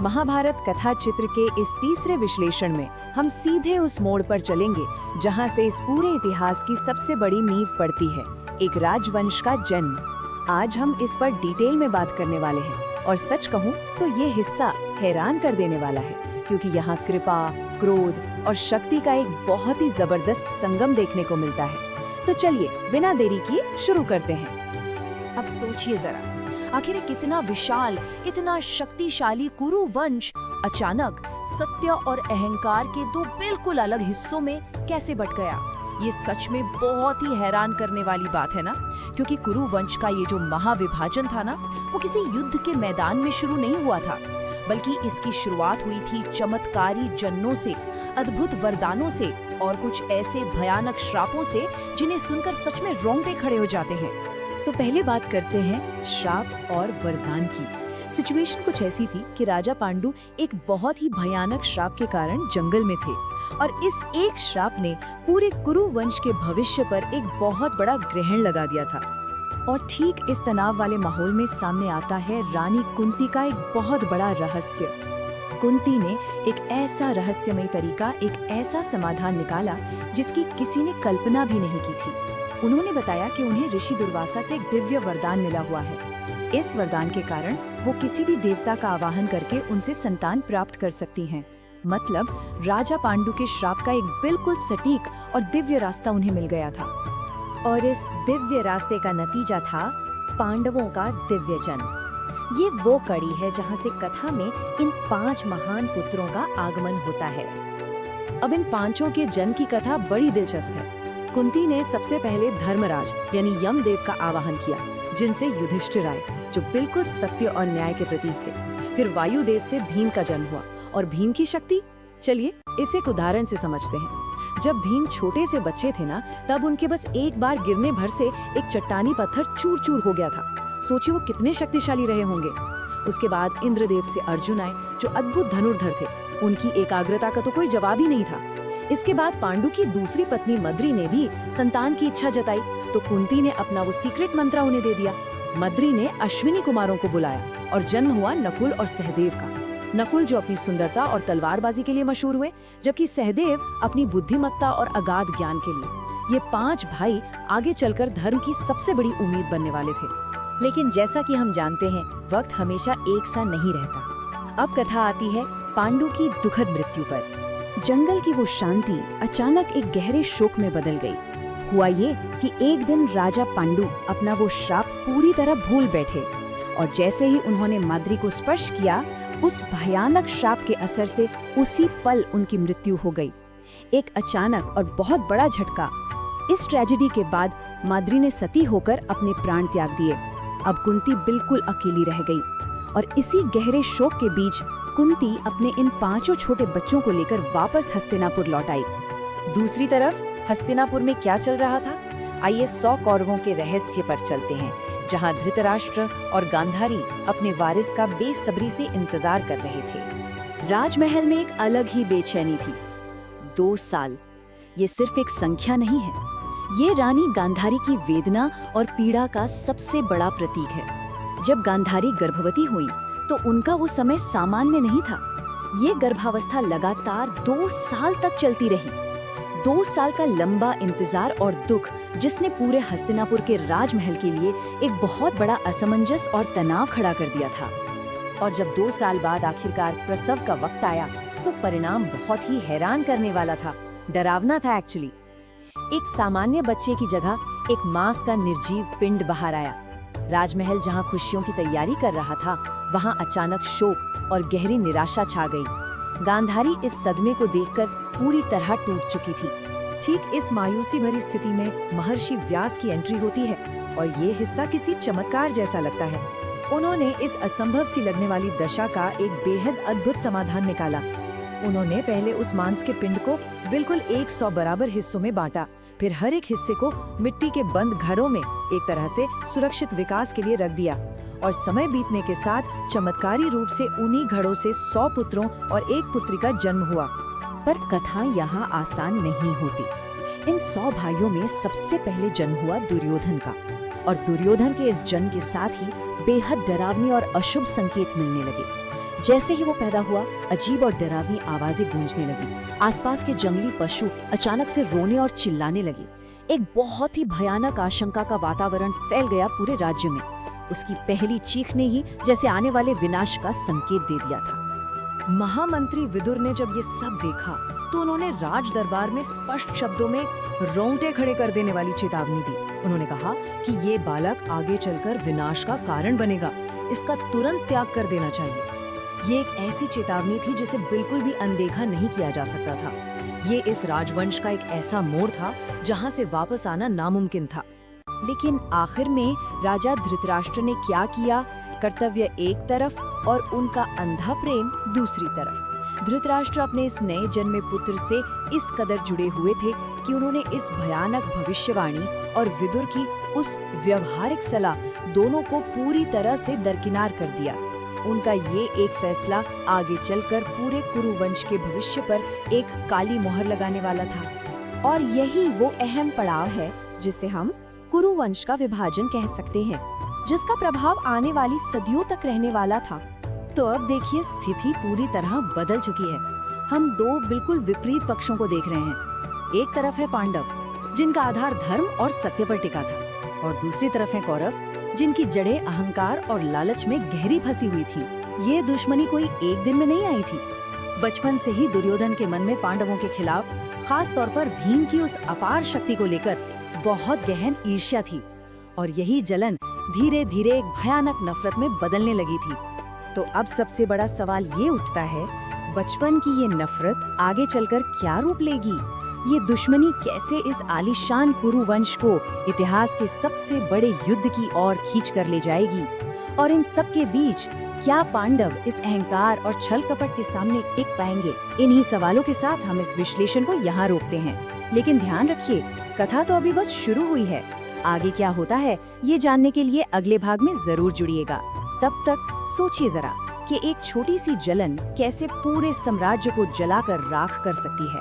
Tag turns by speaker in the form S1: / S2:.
S1: महाभारत कथा चित्र के इस तीसरे विश्लेषण में हम सीधे उस मोड़ पर चलेंगे जहां से इस पूरे इतिहास की सबसे बड़ी नींव पड़ती है, एक राजवंश का जन्म। आज हम इस पर डिटेल में बात करने वाले हैं और सच कहूं तो ये हिस्सा हैरान कर देने वाला है, क्योंकि यहाँ कृपा, क्रोध और शक्ति का एक बहुत ही जबरदस्त संगम देखने को मिलता है। तो चलिए बिना देरी किए शुरू करते हैं।
S2: अब सोचिए जरा, आखिर कितना विशाल, इतना शक्तिशाली कुरु वंश अचानक सत्य और अहंकार के दो बिल्कुल अलग हिस्सों में कैसे बट गया। ये सच में बहुत ही हैरान करने वाली बात है ना, क्योंकि कुरु वंश का ये जो महाविभाजन था ना, वो किसी युद्ध के मैदान में शुरू नहीं हुआ था, बल्कि इसकी शुरुआत हुई थी चमत्कारी जन्नों से, अद्भुत वरदानों से और कुछ ऐसे भयानक श्रापों से जिन्हें सुनकर सच में रोंगटे खड़े हो जाते हैं।
S1: तो पहले बात करते हैं श्राप और वरदान की। सिचुएशन कुछ ऐसी थी कि राजा पांडु एक बहुत ही भयानक श्राप के कारण जंगल में थे और इस एक श्राप ने पूरे कुरु वंश के भविष्य पर एक बहुत बड़ा ग्रहण लगा दिया था। और ठीक इस तनाव वाले माहौल में सामने आता है रानी कुंती का एक बहुत बड़ा रहस्य। कुंती ने एक ऐसा रहस्यमय तरीका, एक ऐसा समाधान निकाला जिसकी किसी ने कल्पना भी नहीं की थी। उन्होंने बताया कि उन्हें ऋषि दुर्वासा से एक दिव्य वरदान मिला हुआ है। इस वरदान के कारण वो किसी भी देवता का आवाहन करके उनसे संतान प्राप्त कर सकती हैं। मतलब राजा पांडु के श्राप का एक बिल्कुल सटीक और दिव्य रास्ता उन्हें मिल गया था। और इस दिव्य रास्ते का नतीजा था पांडवों का दिव्य जन्म। ये वो कड़ी है जहाँ से कथा में इन 5 महान पुत्रों का आगमन होता है। अब इन पांचों के जन्म की कथा बड़ी दिलचस्प है। कुंती ने सबसे पहले धर्मराज यानी यमदेव का आवाहन किया, जिनसे युधिष्ठिर आए, जो बिल्कुल सत्य और न्याय के प्रतीक थे। फिर वायुदेव से भीम का जन्म हुआ। और भीम की शक्ति, चलिए इसे एक उदाहरण से समझते हैं। जब भीम छोटे से बच्चे थे ना, तब उनके बस एक बार गिरने भर से एक चट्टानी पत्थर चूर चूर हो गया था। सोचिए वो कितने शक्तिशाली रहे होंगे। उसके बाद इंद्रदेव से अर्जुन आए, जो अद्भुत धनुर्धर थे। उनकी एकाग्रता का तो कोई जवाब ही नहीं था। इसके बाद पांडु की दूसरी पत्नी मद्री ने भी संतान की इच्छा जताई, तो कुंती ने अपना वो सीक्रेट मंत्र उन्हें दे दिया। मद्री ने अश्विनी कुमारों को बुलाया और जन्म हुआ नकुल और सहदेव का। नकुल जो अपनी सुंदरता और तलवारबाजी के लिए मशहूर हुए, जबकि सहदेव अपनी बुद्धिमत्ता और अगाध ज्ञान के लिए। ये 5 भाई आगे चलकर धर्म की सबसे बड़ी उम्मीद बनने वाले थे। लेकिन जैसा कि हम जानते हैं, वक्त हमेशा एक सा नहीं रहता। अब कथा आती है पांडु की दुखद मृत्यु पर। जंगल की वो शांति अचानक एक गहरे शोक में बदल गई। हुआ ये कि एक दिन राजा पांडु अपना वो श्राप पूरी तरह भूल बैठे और जैसे ही उन्होंने मद्री को स्पर्श किया, उस भयानक श्राप के असर से उसी पल उनकी मृत्यु हो गई। एक अचानक और बहुत बड़ा झटका। इस ट्रेजेडी के बाद मद्री ने सती होकर अपने प्राण त्याग दिए। अब कुंती बिल्कुल अकेली रह गई और इसी गहरे शोक के बीच कुंती अपने इन 5 छोटे बच्चों को लेकर वापस हस्तिनापुर लौट आई। दूसरी तरफ हस्तिनापुर में क्या चल रहा था, आइए 100 कौरवों के रहस्य पर चलते हैं, जहां धृतराष्ट्र और गांधारी अपने वारिस का बेसब्री से इंतजार कर रहे थे। राजमहल में एक अलग ही बेचैनी थी। 2 साल, ये सिर्फ एक संख्या नहीं है, ये रानी गांधारी की वेदना और पीड़ा का सबसे बड़ा प्रतीक है। जब गांधारी गर्भवती हुई तो उनका वो समय सामान्य नहीं था। ये गर्भावस्था लगातार 2 साल तक चलती रही। 2 साल का लंबा इंतजार और दुख, जिसने पूरे हस्तिनापुर के राजमहल के लिए एक बहुत बड़ा असमंजस और तनाव खड़ा कर दिया था। और जब 2 साल बाद आखिरकार प्रसव का वक्त आया, तो परिणाम बहुत ही हैरान करने वाला था, डरावना था एक्चुअली। एक सामान्य बच्चे की जगह एक मांस का निर्जीव पिंड बाहर आया। राजमहल जहां खुशियों की तैयारी कर रहा था, वहां अचानक शोक और गहरी निराशा छा गई। गांधारी इस सदमे को देखकर पूरी तरह टूट चुकी थी। ठीक इस मायूसी भरी स्थिति में महर्षि व्यास की एंट्री होती है और ये हिस्सा किसी चमत्कार जैसा लगता है। उन्होंने इस असंभव सी लगने वाली दशा का एक बेहद अद्भुत समाधान निकाला। उन्होंने पहले उस मांस के पिंड को बिल्कुल 100 बराबर हिस्सों में बांटा, फिर हर एक हिस्से को मिट्टी के बंद घड़ों में एक तरह से सुरक्षित विकास के लिए रख दिया। और समय बीतने के साथ चमत्कारी रूप से उन्हीं घड़ों से 100 पुत्रों और 1 पुत्री का जन्म हुआ। पर कथा यहाँ आसान नहीं होती। इन 100 भाइयों में सबसे पहले जन्म हुआ दुर्योधन का, और दुर्योधन के इस जन्म के साथ ही बेहद डरावनी और अशुभ संकेत मिलने लगे।
S2: जैसे ही वो पैदा हुआ, अजीब और डरावनी आवाजें गूंजने लगी। आसपास के जंगली पशु अचानक से रोने और चिल्लाने लगे। एक बहुत ही भयानक आशंका का वातावरण फैल गया पूरे राज्य में। उसकी पहली चीख ने ही जैसे आने वाले विनाश का संकेत दे दिया था। महामंत्री विदुर ने जब ये सब देखा तो उन्होंने राज दरबार में स्पष्ट शब्दों में रोंगटे खड़े कर देने वाली चेतावनी दी। उन्होंने कहा कि ये बालक आगे चलकर विनाश का कारण बनेगा, इसका तुरंत त्याग कर देना चाहिए। ये एक ऐसी चेतावनी थी जिसे बिल्कुल भी अनदेखा नहीं किया जा सकता था। ये इस राजवंश का एक ऐसा मोड़ था जहाँ से वापस आना नामुमकिन था। लेकिन आखिर में राजा धृतराष्ट्र ने क्या किया? कर्तव्य एक तरफ और उनका अंधा प्रेम दूसरी तरफ। धृतराष्ट्र अपने इस नए जन्मे पुत्र से इस कदर जुड़े हुए थे कि उन्होंने इस भयानक भविष्यवाणी और विदुर की उस व्यवहारिक सलाह दोनों को पूरी तरह से दरकिनार कर दिया। उनका ये एक फैसला आगे चलकर पूरे कुरु वंश के भविष्य पर एक काली मोहर लगाने वाला था। और यही वो अहम पड़ाव है जिसे हम कुरु वंश का विभाजन कह सकते हैं, जिसका प्रभाव आने वाली सदियों तक रहने वाला था। तो अब देखिए, स्थिति पूरी तरह बदल चुकी है। हम दो बिल्कुल विपरीत पक्षों को देख रहे हैं। एक तरफ है पांडव, जिनका आधार धर्म और सत्य पर टिका था, और दूसरी तरफ है कौरव, जिनकी जड़ें अहंकार और लालच में गहरी फंसी हुई थी। ये दुश्मनी कोई एक दिन में नहीं आई थी। बचपन से ही दुर्योधन के मन में पांडवों के खिलाफ, खास तौर पर भीम की उस अपार शक्ति को लेकर बहुत गहन ईर्ष्या थी, और यही जलन धीरे धीरे एक भयानक नफरत में बदलने लगी थी। तो अब सबसे बड़ा सवाल ये उठता है, बचपन की ये नफरत आगे चलकर क्या रूप लेगी? ये दुश्मनी कैसे इस आलीशान कुरु वंश को इतिहास के सबसे बड़े युद्ध की ओर खींच कर ले जाएगी? और इन सब के बीच क्या पांडव इस अहंकार और छल कपट के सामने टिक पाएंगे? इन्हीं सवालों के साथ हम इस विश्लेषण को यहाँ रोकते हैं। लेकिन ध्यान रखिए, कथा तो अभी बस शुरू हुई है। आगे क्या होता है ये जानने के लिए अगले भाग में जरूर जुड़िएगा। तब तक सोचिए जरा कि एक छोटी सी जलन कैसे पूरे साम्राज्य को जलाकर राख कर सकती है।